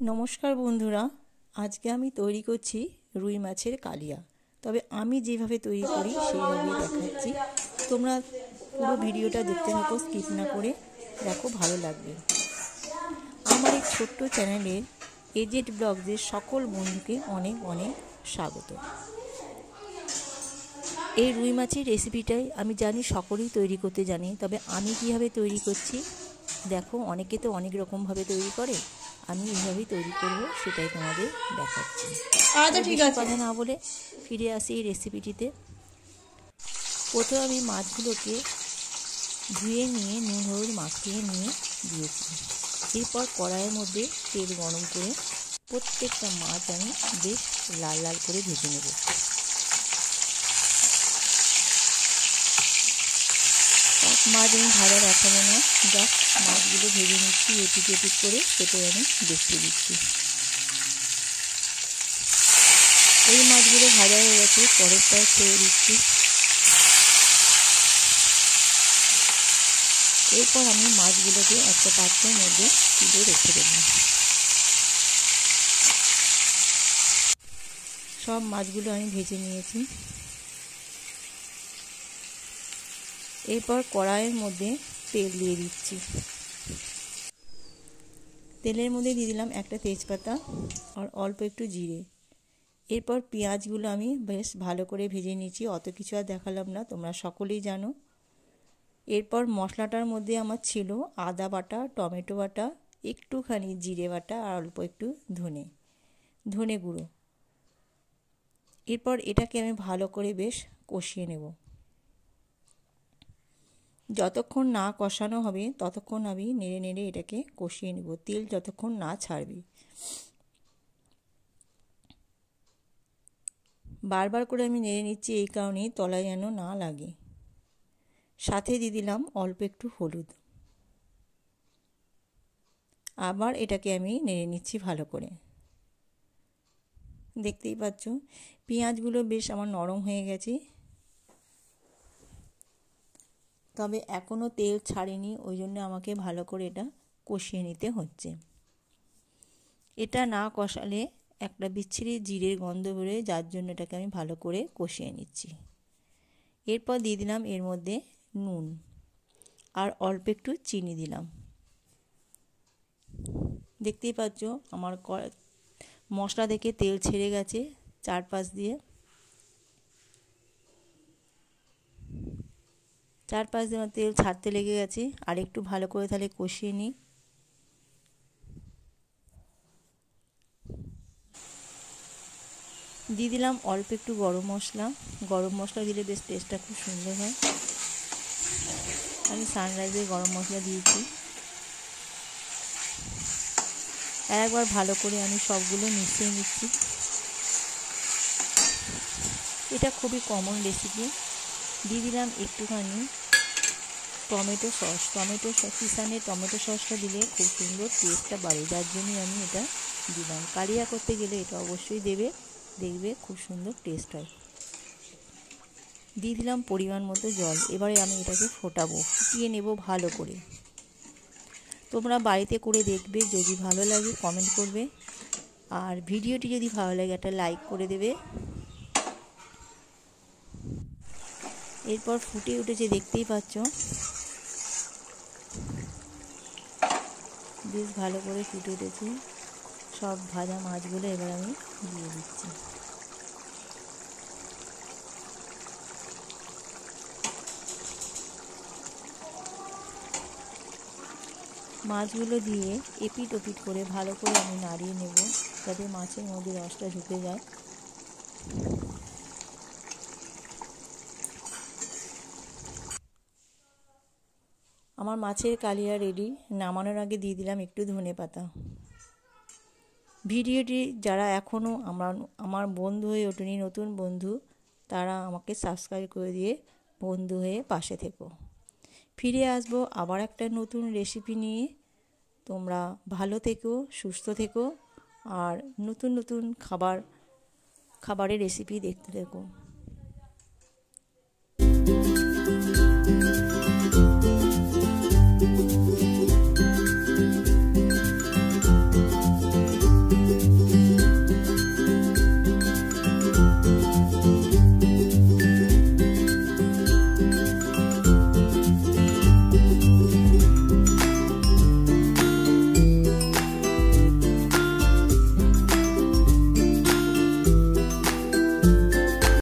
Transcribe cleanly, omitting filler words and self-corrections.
नमस्कार बंधुरा आज के आमी तैरी करछि रुई माछेर कालिया। तबे आमी जेभावे तैरी करी सेइभावेई देखाच्छि। तोमरा पुरो भिडियोटा देखते थाको, स्किप ना करे देखो, भालो लागबे। आमार एक छोट्ट चैनेलेर एजेड ब्लगसের सकल बंधुके अनेक अनेक स्वागत। এই রুই মাছের রেসিপিটাই আমি জানি সকলেই তৈরি করতে জানে, তবে আমি কিভাবে তৈরি করছি দেখো। অনেকে তো অনেক রকম ভাবে তৈরি করে, আমি এইভাবেই তৈরি করব, সেটাই তোমাদের দেখাচ্ছি। আচ্ছা ঠিক আছে, কথা না বলে ফিরে আসি এই রেসিপিটিতে। প্রথমে আমি মাছগুলোকে ধুয়ে নিয়ে নুন হলুদ মাখিয়ে নিয়ে দিয়েছি। এরপর কড়াইয়ের মধ্যে তেল গরম করে প্রত্যেকটা মাছ আমি বেশ লাল লাল করে ভেজে নেব। মাছ আমি ভাজা রাখাবো না, জাস্ট মাছগুলো ভেজে নিচ্ছি এপিট এপিট করে, সেটাই আমি দেখিয়ে দিচ্ছি। এই মাছগুলো ভাজা হয়ে গেছে, পরেরটা ছেড়ে দিচ্ছি। এরপর আমি মাছগুলোকে একটা পাত্রের মধ্যে তুলে রেখে দেব। সব মাছগুলো আমি ভেজে নিয়েছি। এরপর কড়াইয়ের মধ্যে তেল দিয়ে দিচ্ছি। তেলের মধ্যে দিয়ে দিলাম একটা তেজপাতা আর অল্প একটু জিরে। এরপর পেঁয়াজগুলো আমি বেশ ভালো করে ভেজে নিয়েছি, অত কিছু আর দেখালাম না, তোমরা সকলেই জানো। এরপর মশলাটার মধ্যে আমার ছিল আদা বাটা, টমেটো বাটা, একটুখানি জিরে বাটা আর অল্প একটু ধনে গুঁড়ো। এরপর এটাকে আমি ভালো করে বেশ কষিয়ে নেব। যতক্ষণ না কষানো হবে ততক্ষণ আমি নেড়ে নেড়ে এটাকে কষিয়ে নেব, তেল যতক্ষণ না ছাড়বে। বারবার করে আমি নেড়ে নিচ্ছি এই কারণেই তলায় যেন না লাগে। সাথে দিয়ে দিলাম অল্প একটু হলুদ। আবার এটাকে আমি নেড়ে নিচ্ছি ভালো করে। দেখতেই পাচ্ছ পেঁয়াজগুলো বেশ আমার নরম হয়ে গেছে, তবে এখনও তেল ছাড়েনি, ওই জন্য আমাকে ভালো করে এটা কষিয়ে নিতে হচ্ছে। এটা না কষালে একটা বিচ্ছিরি জিরের গন্ধ বেরোয়, যার জন্য এটাকে আমি ভালো করে কষিয়ে নিচ্ছি। এরপর দিয়ে দিলাম এর মধ্যে নুন আর অল্প একটু চিনি দিলাম। দেখতেই পাচ্ছ আমার মশলা থেকে তেল ছেড়ে গেছে চারপাশ দিয়ে আমার তেল ছাড়তে লেগে গেছে। আর একটু ভালো করে তাহলে কষিয়ে নিই। দিয়ে দিলাম অল্প একটু গরম মশলা দিলে বেশ টেস্টটা খুব সুন্দর হয়। আমি সানরাইজের গরম মশলা দিয়েছি। একবার ভালো করে আমি সবগুলো মিশিয়ে নিচ্ছি। এটা খুবই কমন রেসিপি। দিয়ে দিলাম একটুখানি টমেটো সস। কিষানের টমেটো সসটা দিলে খুব সুন্দর টেস্টটা বাড়ে, যার জন্যই আমি এটা দিলাম। কালিয়া করতে গেলে এটা অবশ্যই দেবে, দেখবে খুব সুন্দর টেস্ট হয়। দিয়ে দিলাম পরিমাণ মতো জল। এবারে আমি এটাকে ফুটিয়ে নেব ভালো করে। তোমরা বাড়িতে করে দেখবে, যদি ভালো লাগে কমেন্ট করবে, আর ভিডিওটি যদি ভালো লাগে একটা লাইক করে দেবে। এরপর ফুটে উঠেছে, দেখতেই পাচ্ছ বেশ ভালো করে ফুটে উঠেছে। সব ভাজা মাছগুলো এবার আমি দিয়ে দিচ্ছি। মাছগুলো দিয়ে এপিট ওপিট করে ভালো করে আমি নাড়িয়ে নেব, যাতে মাছের মধ্যে রসটা ঢুকে যায়। আমার মাছের কালিয়া রেডি। নামানোর আগে দিয়ে দিলাম একটু ধনেপাতা। ভিডিওটি যারা এখনও আমার বন্ধু হয়ে ওঠেনি, নতুন বন্ধু, তারা আমাকে সাবস্ক্রাইব করে দিয়ে বন্ধু হয়ে পাশে থেকো। ফিরে আসবো আবার একটা নতুন রেসিপি নিয়ে। তোমরা ভালো থেকো, সুস্থ থেকো, আর নতুন নতুন খাবারের রেসিপি দেখতে থেকো। বাই।